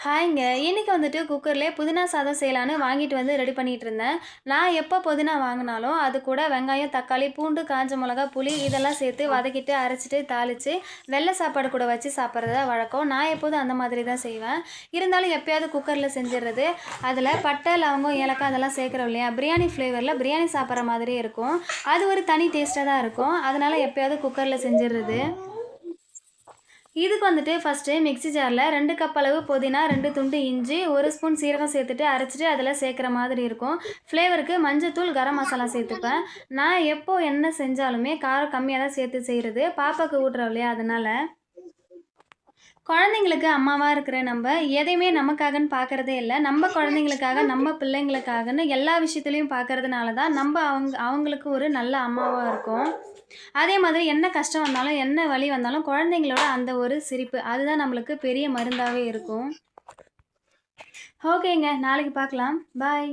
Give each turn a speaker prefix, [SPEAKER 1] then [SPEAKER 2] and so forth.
[SPEAKER 1] ஹாய்ங்க. இன்னைக்கு வந்துட்டு குக்கர்லயே புதினா சாதம் செய்யலான்னு வாங்கிட்டு வந்து ரெடி பண்ணிட்டு இருந்தேன். நான் எப்போ புதினா வாங்குனாலும், அது கூட வெங்காயம், தக்காளி, பூண்டு, காஞ்ச மிளகா, புளி இதெல்லாம் சேர்த்து வதக்கிட்டு, அரைச்சிட்டு, தாளிச்சு வெள்ளை சாப்பாடு கூட வச்சு சாப்பிட்றது தான் வழக்கம். நான் எப்போதும் அந்த மாதிரி தான் செய்வேன். இருந்தாலும் எப்பயாவது குக்கர்ல செஞ்சுறது. அதில பட்டை, லவங்கம், ஏலக்காய் அதெல்லாம் சேர்க்குறோம் இல்லையா? பிரியாணி ஃப்ளேவர்ல பிரியாணி சாப்பிட்ற மாதிரியே இருக்கும். அது ஒரு தனி டேஸ்ட்டா தான் இருக்கும். அதனால எப்பயாவது குக்கர்ல செஞ்சுறது. இதுக்கு வந்துட்டு ஃபஸ்ட்டு மிக்ஸி ஜாரில் 2 கப் அளவு புதினா, 2 துண்டு இஞ்சி, 1 ஸ்பூன் சீரகம் சேர்த்துட்டு அரைச்சிட்டு அதில் சேர்க்குற மாதிரி இருக்கும். ஃப்ளேவருக்கு மஞ்சத்தூள், கரம் மசாலா சேர்த்துப்பேன். நான் எப்போ என்ன செஞ்சாலுமே காரம் கம்மியாக தான் சேர்த்து செய்கிறது. பாப்பாவுக்கு ஊட்டுறோம் இல்லையா? அதனால. குழந்தைங்களுக்கு அம்மாவா இருக்கிற நம்ப, எதையுமே நமக்காகன்னு பார்க்கறதே இல்ல. நம்ம குழந்தைங்களுக்காக, நம்ம பிள்ளைங்களுக்காகன்னு எல்லா விஷயத்துலயும் பார்க்கறதுனால தான் அவங்களுக்கு ஒரு நல்ல அம்மாவா இருக்கோம். அதே மாதிரி என்ன கஷ்டம் வந்தாலும், என்ன வலி வந்தாலும் குழந்தைங்களோட அந்த ஒரு சிரிப்பு, அதுதான் நம்மளுக்கு பெரிய மருந்தாவே இருக்கும். ஓகேங்க. நாளைக்கு பார்க்கலாம். பாய்.